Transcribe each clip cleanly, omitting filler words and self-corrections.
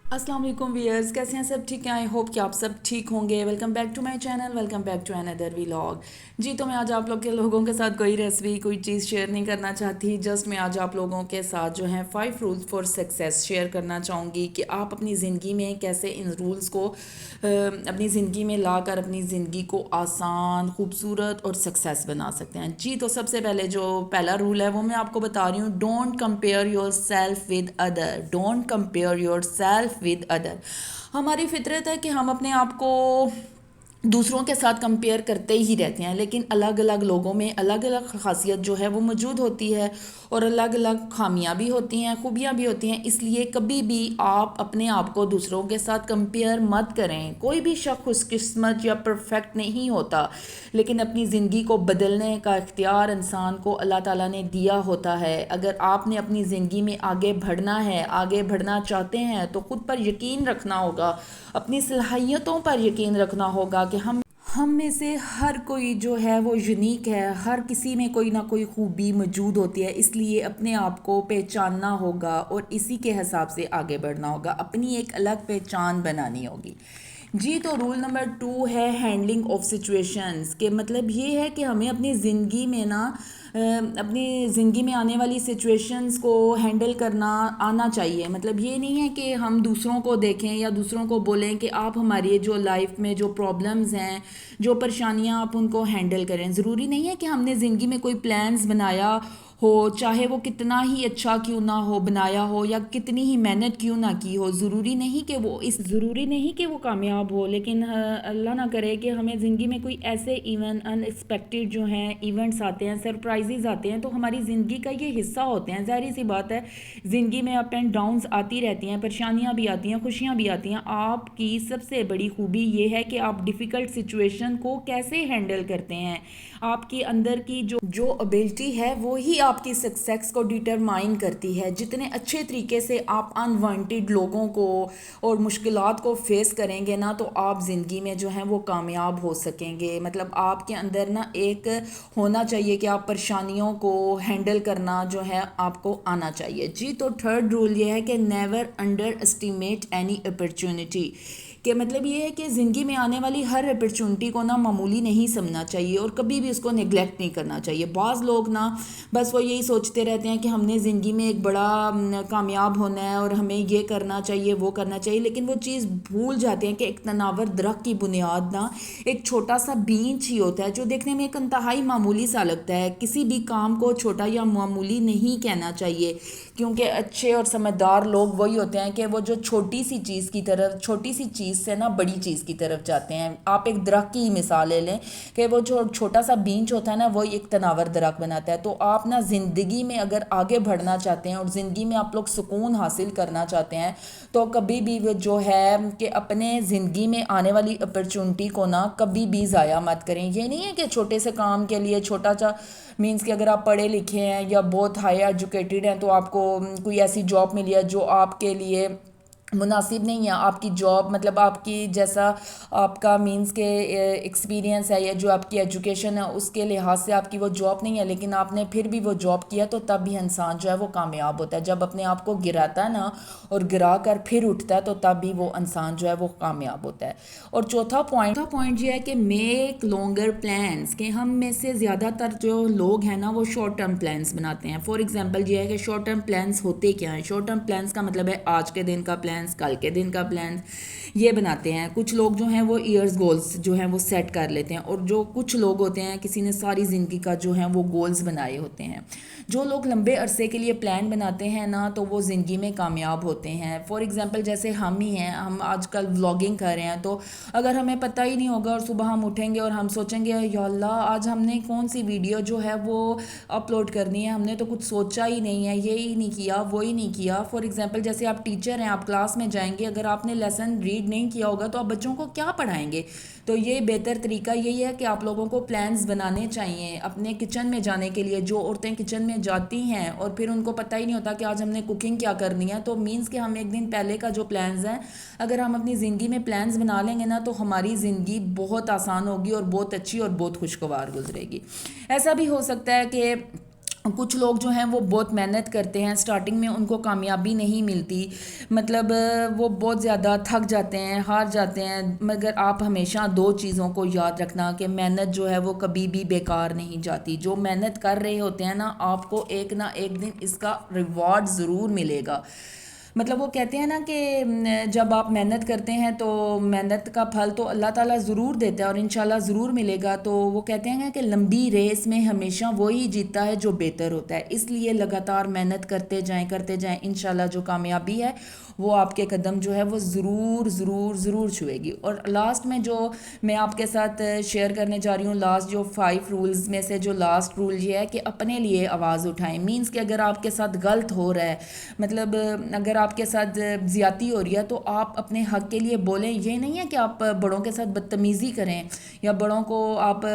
अस्सलाम वालेकुम व्यूअर्स, कैसे हैं सब? ठीक हैं? आई होप कि आप सब ठीक होंगे। Welcome back to my channel, welcome back to another vlog. जी, तो मैं आज आप लोगों के साथ कोई रेसिपी कोई चीज़ शेयर नहीं करना चाहती। जस्ट मैं आज आप लोगों के साथ जो है 5 रूल्स फॉर सक्सेस शेयर करना चाहूँगी कि आप अपनी ज़िंदगी में कैसे इन रूल्स को अपनी ज़िंदगी में लाकर अपनी ज़िंदगी को आसान, खूबसूरत और सक्सेस बना सकते हैं। जी, तो सबसे पहले जो पहला रूल है वो मैं आपको बता रही हूँ, don't compare your self with other. Don't compare your self with other. हमारी फितरत है कि हम अपने आप को दूसरों के साथ कंपेयर करते ही रहते हैं, लेकिन अलग अलग लोगों में अलग अलग खासियत जो है वो मौजूद होती है और अलग अलग खामियां भी होती हैं, खूबियां भी होती हैं। इसलिए कभी भी आप अपने आप को दूसरों के साथ कंपेयर मत करें। कोई भी शख्स खुशकिस्मत या परफेक्ट नहीं होता, लेकिन अपनी ज़िंदगी को बदलने का इख्तियार इंसान को अल्लाह ताला ने दिया होता है। अगर आपने अपनी ज़िंदगी में आगे बढ़ना है, आगे बढ़ना चाहते हैं, तो ख़ुद पर यकीन रखना होगा, अपनी सलाहियतों पर यकीन रखना होगा कि हम में से हर कोई जो है वो यूनिक है। हर किसी में कोई ना कोई खूबी मौजूद होती है। इसलिए अपने आप को पहचानना होगा और इसी के हिसाब से आगे बढ़ना होगा, अपनी एक अलग पहचान बनानी होगी। जी, तो रूल नंबर 2 है हैंडलिंग ऑफ सिचुएशंस। के मतलब ये है कि हमें अपनी ज़िंदगी में ना अपनी ज़िंदगी में आने वाली सिचुएशंस को हैंडल करना आना चाहिए। मतलब ये नहीं है कि हम दूसरों को देखें या दूसरों को बोलें कि आप हमारी जो लाइफ में जो प्रॉब्लम्स हैं, जो परेशानियां, आप उनको हैंडल करें। ज़रूरी नहीं है कि हमने ज़िंदगी में कोई प्लान्स बनाया हो, चाहे वो कितना ही अच्छा क्यों ना हो बनाया हो या कितनी ही मेहनत क्यों ना की हो। ज़रूरी नहीं कि वो कामयाब हो, लेकिन अल्लाह ना करे कि हमें ज़िंदगी में कोई ऐसे इवेंट अनएक्सपेक्टेड जो हैं इवेंट्स आते हैं, सरप्राइजेज आते हैं, तो हमारी ज़िंदगी का ये हिस्सा होते हैं। ज़ाहिर सी बात है, ज़िंदगी में अप एंड डाउन्स आती रहती हैं, परेशानियाँ भी आती हैं, खुशियाँ भी आती हैं। आपकी सबसे बड़ी खूबी ये है कि आप डिफ़िकल्ट सिचुएशन को कैसे हैंडल करते हैं। आपके अंदर की जो एबिलिटी है वो ही आपकी सक्सेस को डिटरमाइन करती है। जितने अच्छे तरीके से आप अनवांटेड लोगों को और मुश्किलात को फेस करेंगे ना, तो आप ज़िंदगी में जो है वो कामयाब हो सकेंगे। मतलब आपके अंदर ना एक होना चाहिए कि आप परेशानियों को हैंडल करना जो है आपको आना चाहिए। जी, तो थर्ड रूल ये है कि never under estimate any opportunity. कि मतलब ये है कि ज़िंदगी में आने वाली हर अपॉर्चुनिटी को ना मामूली नहीं समझना चाहिए और कभी भी उसको नेगलेक्ट नहीं करना चाहिए। बाज़ लोग ना बस वो यही सोचते रहते हैं कि हमने ज़िंदगी में एक बड़ा कामयाब होना है और हमें ये करना चाहिए, वो करना चाहिए, लेकिन वो चीज़ भूल जाते हैं कि एक तनावर दरख्त की बुनियाद ना एक छोटा सा बीज ही होता है, जो देखने में एक इंतहाई मामूली सा लगता है। किसी भी काम को छोटा या मामूली नहीं कहना चाहिए, क्योंकि अच्छे और समझदार लोग वही होते हैं कि वो जो छोटी सी चीज़ की तरफ, छोटी सी चीज़ से ना बड़ी चीज़ की तरफ जाते हैं। आप एक दरख्त की मिसाल ले लें कि वो जो छोटा सा बीज होता है ना, वो एक तनावर दरख्त बनाता है। तो आप ना ज़िंदगी में अगर आगे बढ़ना चाहते हैं और ज़िंदगी में आप लोग सुकून हासिल करना चाहते हैं, तो कभी भी वो जो है कि अपने ज़िंदगी में आने वाली अपॉर्चुनिटी को ना कभी भी ज़ाया मत करें। ये नहीं है कि छोटे से काम के लिए छोटा सा मीन्स कि अगर आप पढ़े लिखे हैं या बहुत हाई एजुकेटेड हैं तो आपको कोई ऐसी जॉब मिली है जो आपके लिए मुनासिब नहीं है। आपकी जॉब मतलब आपकी जैसा आपका मींस के एक्सपीरियंस है या जो आपकी एजुकेशन है उसके लिहाज से आपकी वो जॉब नहीं है, लेकिन आपने फिर भी वो जॉब किया, तो तब भी इंसान जो है वो कामयाब होता है। जब अपने आप को गिराता है ना और गिरा कर फिर उठता है, तो तब भी वो इंसान जो है वो कामयाब होता है। और चौथा पॉइंट ये है कि मेक लॉन्गर प्लान्स। कि हम में से ज़्यादातर जो लोग हैं ना वो शॉर्ट टर्म प्लान्स बनाते हैं। फॉर एग्जांपल ये है कि शॉर्ट टर्म प्लान्स होते क्या हैं? शॉर्ट टर्म प्लान्स का मतलब है आज के दिन का प्लान्स, कल के दिन का प्लान्स ये बनाते हैं। कुछ लोग जो हैं वो ईयर्स गोल्स जो हैं वो सेट कर लेते हैं, और जो कुछ लोग होते हैं किसी ने सारी ज़िंदगी का जो है वो गोल्स बनाए होते हैं। जो लोग लंबे अरसे के लिए प्लान बनाते हैं ना, तो वो ज़िंदगी में कामयाब होते हैं। फॉर एग्जांपल जैसे हम ही हैं, हम आजकल व्लॉगिंग कर रहे हैं, तो अगर हमें पता ही नहीं होगा और सुबह हम उठेंगे और हम सोचेंगे या अल्लाह आज हमने कौन सी वीडियो जो है वो अपलोड करनी है, हमने तो कुछ सोचा ही नहीं है, ये ही नहीं किया, वो ही नहीं किया। फॉर एग्जांपल जैसे आप टीचर हैं, आप क्लास में जाएंगे, अगर आपने लेसन रीड नहीं किया होगा तो आप बच्चों को क्या पढ़ाएंगे? तो ये बेहतर तरीका यही है कि आप लोगों को प्लान्स बनाने चाहिए अपने किचन में जाने के लिए। जो औरतें किचन में जाती हैं और फिर उनको पता ही नहीं होता कि आज हमने कुकिंग क्या करनी है, तो मीन्स कि हम एक दिन पहले का जो प्लान्स हैं, अगर हम अपनी ज़िंदगी में प्लान्स बना लेंगे ना, तो हमारी ज़िंदगी बहुत आसान होगी और बहुत अच्छी और बहुत खुशगवार गुजरेगी। ऐसा भी हो सकता है कि کچھ لوگ جو ہیں وہ بہت محنت کرتے ہیں، سٹارٹنگ میں ان کو کامیابی نہیں ملتی، مطلب وہ بہت زیادہ تھک جاتے ہیں، ہار جاتے ہیں، مگر آپ ہمیشہ دو چیزوں کو یاد رکھنا کہ محنت جو ہے وہ کبھی بھی بیکار نہیں جاتی. جو محنت کر رہے ہوتے ہیں نا، آپ کو ایک نہ ایک دن اس کا ریوارڈ ضرور ملے گا. مطلب وہ کہتے ہیں نا کہ جب آپ محنت کرتے ہیں تو محنت کا پھل تو اللہ تعالیٰ ضرور دیتا ہے اور انشاءاللہ ضرور ملے گا. تو وہ کہتے ہیں کہ لمبی ریس میں ہمیشہ وہی جیتتا ہے جو بہتر ہوتا ہے. اس لیے لگاتار محنت کرتے جائیں انشاءاللہ جو کامیابی ہے وہ آپ کے قدم جو ہے وہ ضرور ضرور ضرور چھوئے گی. اور لاسٹ میں جو میں آپ کے ساتھ شیئر کرنے جا رہی ہوں، لاسٹ جو 5 رولز میں سے جو لاسٹ رول یہ ہے کہ اپنے لیے آواز اٹھائیں. مینس کہ اگر آپ کے ساتھ غلط ہو رہا ہے، مطلب اگر آپ کے ساتھ زیادتی ہو رہی ہے تو آپ اپنے حق کے لیے بولیں. یہ نہیں ہے کہ آپ بڑوں کے ساتھ بدتمیزی کریں یا بڑوں کو آپ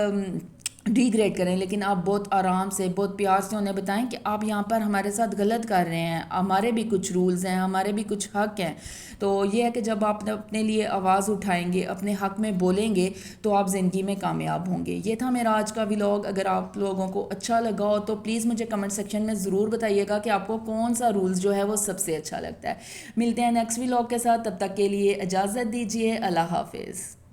ڈی گریڈ کریں، لیکن آپ بہت آرام سے بہت پیار سے انہیں بتائیں کہ آپ یہاں پر ہمارے ساتھ غلط کر رہے ہیں، ہمارے بھی کچھ رولز ہیں، ہمارے بھی کچھ حق ہیں. تو یہ ہے کہ جب آپ اپنے لیے آواز اٹھائیں گے، اپنے حق میں بولیں گے تو آپ زندگی میں کامیاب ہوں گے. یہ تھا میرا آج کا ولاگ. اگر آپ لوگوں کو اچھا لگا ہو تو پلیز مجھے کمنٹ سیکشن میں ضرور بتائیے گا کہ آپ کو کون سا رولز جو ہے وہ سب سے اچھا لگتا ہے. ملتے ہیں نیکسٹ ولاگ کے ساتھ، تب تک کے لیے اجازت دیجیے. اللہ حافظ.